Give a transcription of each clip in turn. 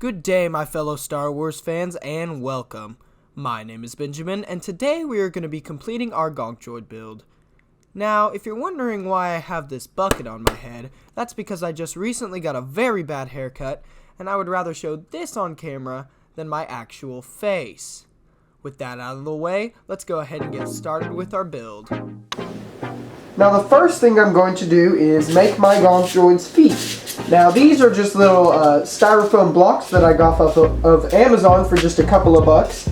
Good day, my fellow Star Wars fans, and welcome. My name is Benjamin, and today we are going to be completing our Gonk Droid build. Now, if you're wondering why I have this bucket on my head, that's because I just recently got a very bad haircut, and I would rather show this on camera than my actual face. With that out of the way, let's go ahead and get started with our build. Now the first thing I'm going to do is make my Gonk Droid's feet. Now these are just little styrofoam blocks that I got off of Amazon for just a couple of bucks.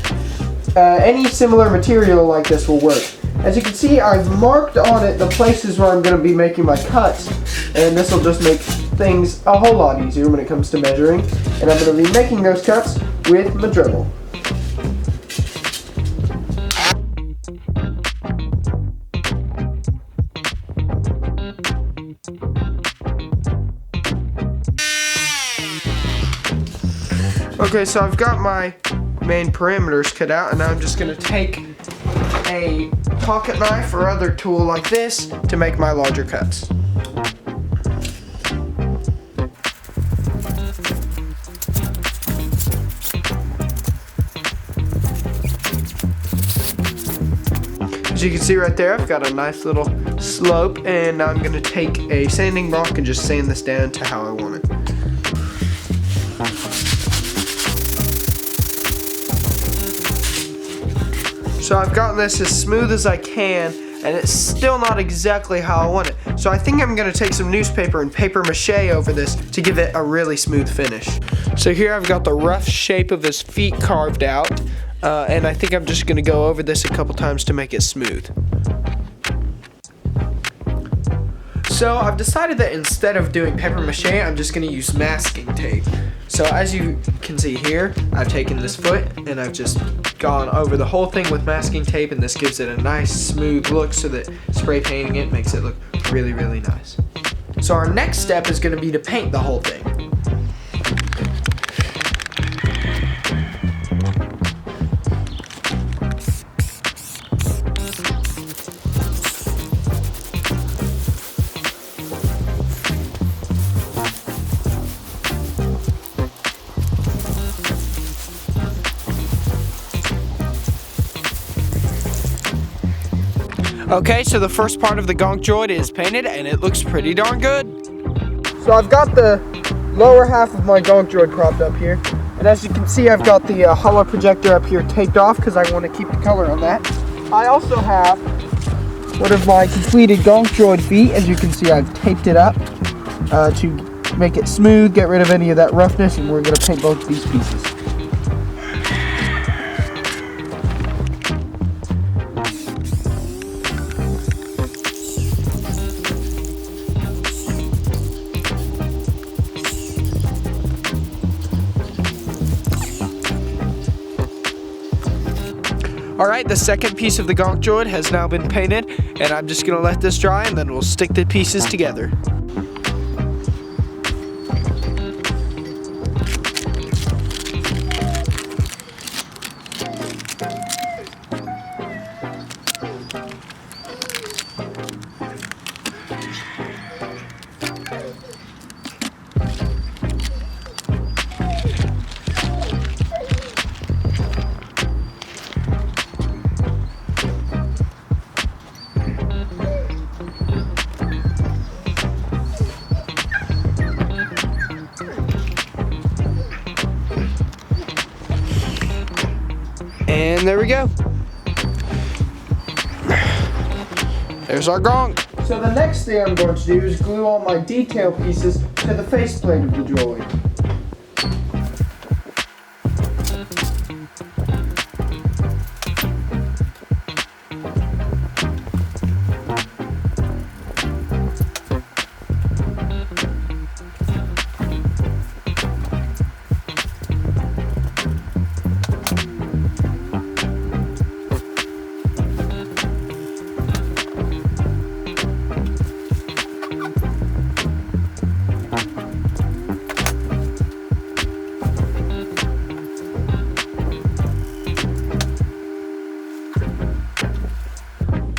Any similar material like this will work. As you can see, I've marked on it the places where I'm going to be making my cuts, and this will just make things a whole lot easier when it comes to measuring. And I'm going to be making those cuts with my Dremel. Okay, so I've got my main perimeters cut out, and now I'm just going to take a pocket knife or other tool like this to make my larger cuts. As you can see right there, I've got a nice little slope, and now I'm going to take a sanding block and just sand this down to how I want it. So I've gotten this as smooth as I can, and it's still not exactly how I want it. So I think I'm going to take some newspaper and paper mache over this to give it a really smooth finish. So here I've got the rough shape of his feet carved out, and I think I'm just going to go over this a couple times to make it smooth. So I've decided that instead of doing paper mache, I'm just going to use masking tape. So as you can see here, I've taken this foot and I've just gone over the whole thing with masking tape, and this gives it a nice smooth look so that spray painting it makes it look really, really nice. So our next step is going to be to paint the whole thing. Okay, so the first part of the Gonk Droid is painted, and it looks pretty darn good. So I've got the lower half of my Gonk Droid propped up here, and as you can see, I've got the holo projector up here taped off because I want to keep the color on that. I also have one of my completed Gonk Droid feet. As you can see, I've taped it up to make it smooth, get rid of any of that roughness, and we're going to paint both these pieces. Alright, the second piece of the Gonk Droid has now been painted, and I'm just going to let this dry, and then we'll stick the pieces together. And there we go. There's our Gonk. So the next thing I'm going to do is glue all my detail pieces to the faceplate of the droid.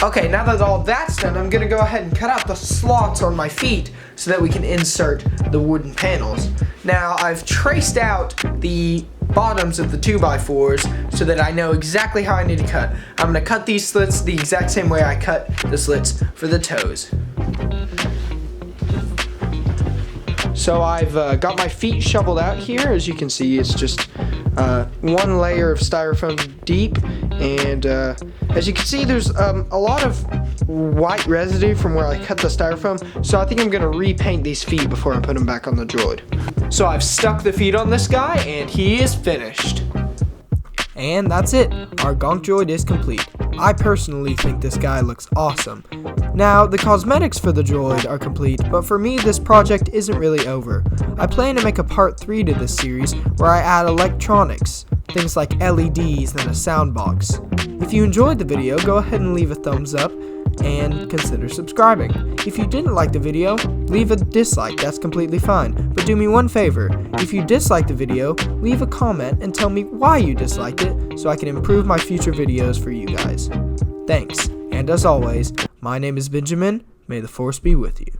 Okay, now that all that's done, I'm gonna go ahead and cut out the slots on my feet so that we can insert the wooden panels. Now I've traced out the bottoms of the 2x4s so that I know exactly how I need to cut. I'm going to cut these slits the exact same way I cut the slits for the toes. So I've got my feet shoveled out here. As you can see, it's just one layer of styrofoam deep, and as you can see, there's a lot of white residue from where I cut the styrofoam, so I think I'm going to repaint these feet before I put them back on the droid. So I've stuck the feet on this guy, and he is finished. And that's it. Our Gonk droid is complete. I personally think this guy looks awesome. Now, the cosmetics for the droid are complete, but for me this project isn't really over. I plan to make a part 3 to this series where I add electronics, things like LEDs and a sound box. If you enjoyed the video, go ahead and leave a thumbs up and consider subscribing. If you didn't like the video, leave a dislike, that's completely fine. But do me one favor, if you dislike the video, leave a comment and tell me why you disliked it so I can improve my future videos for you guys. Thanks, and as always, my name is Benjamin. May the Force be with you.